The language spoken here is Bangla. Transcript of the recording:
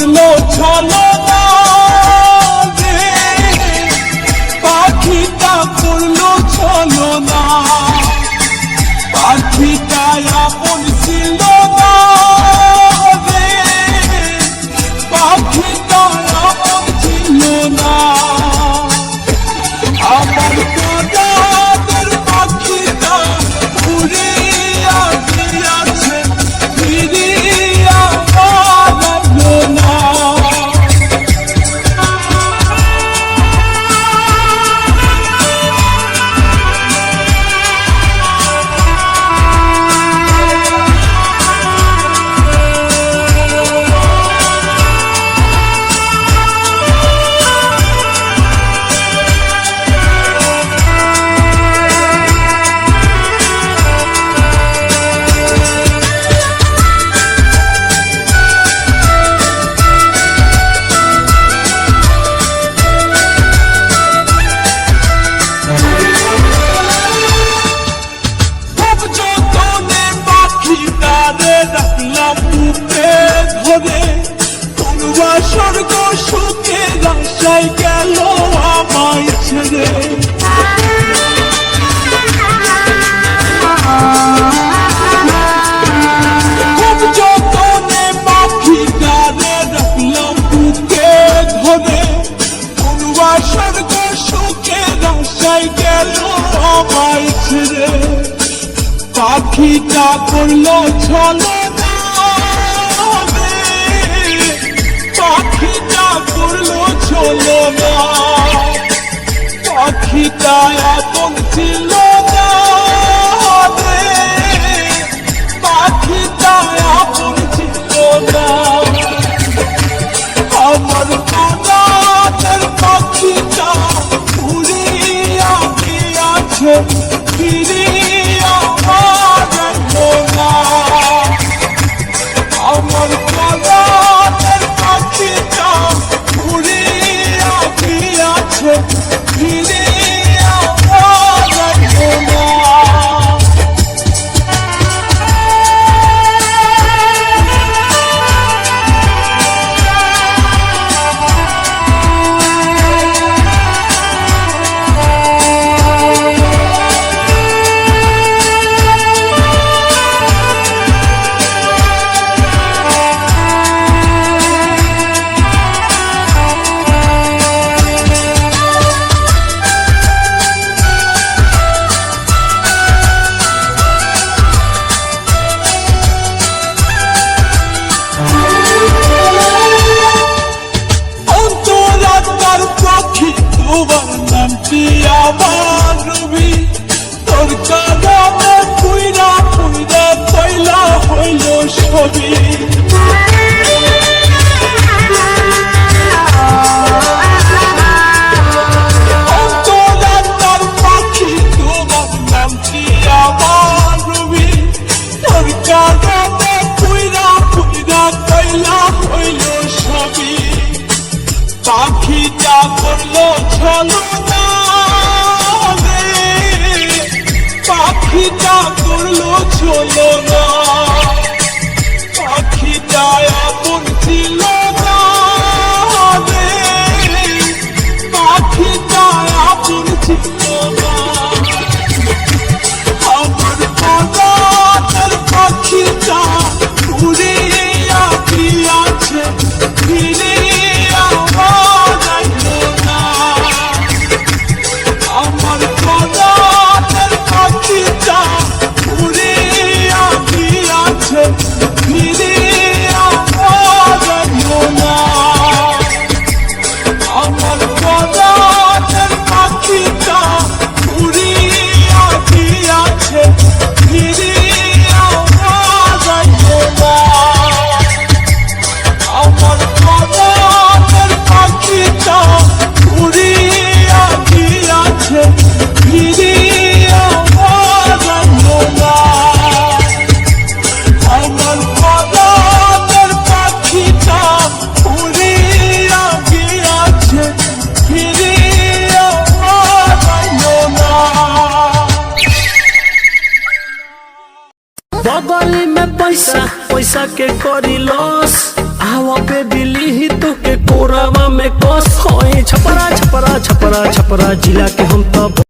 করলো ছলনা রে, পাখিটা করলো ছলনা। পাখিটা আপন ছিল না রে, পাখিটা আপন ছিল না। আমার কাঁদাদের পাখিটা উড়িয়া গিয়াছে, ফিরিয়া আসলো না। রাখলাম বুকে ধরে, কোনবা স্বর্গ সুখের আশায় গেল আমায় ছেড়ে। খুব যতনে পাখিটারে রাখলাম বুকে ধরে, কোনবা স্বর্গ সুখের আশায় গেল আমায় ছেড়ে। পাখিটা করলো ছলনা রে, পাখিটা করলো ছলনা। পাখিটা আপন ছিল না রে, পাখিটা আপন ছিল না। আমার কাঁদাদের পাখিটা উড়িয়া গিয়াছে, ফিরিয়া আসলো না। আমার কাঁদাদের পাখিটা উড়িয়া গিয়াছে, ফিরিয়া আসলো না। তোমার নামটি আমার রবি, তোর কারণে পুইরা পুইরা কইলা হইল ছবি। অন্তরাত্মার পাখি তোমার নামটি আমার রবি, তোর কারণে পুইরা পুইরা কইলা হইল ছবি। পাখিটা করলো ছলনা রে, পাখিটা করলো ছলনা। পাখিটা আপন ছিল না রে, পাখিটা আপন ছিল না। আমার কাঁদাদের পাখিটা উড়িয়া গিয়াছে, ফিরিয়া আসলো না। আমার কাঁদাদের পাখিটা উড়িয়া গিয়াছে, ফিরিয়া আসলো না। আমার কাঁদাদের পাখিটা छपरा छपरा छपरा छपरा जिला के हम तो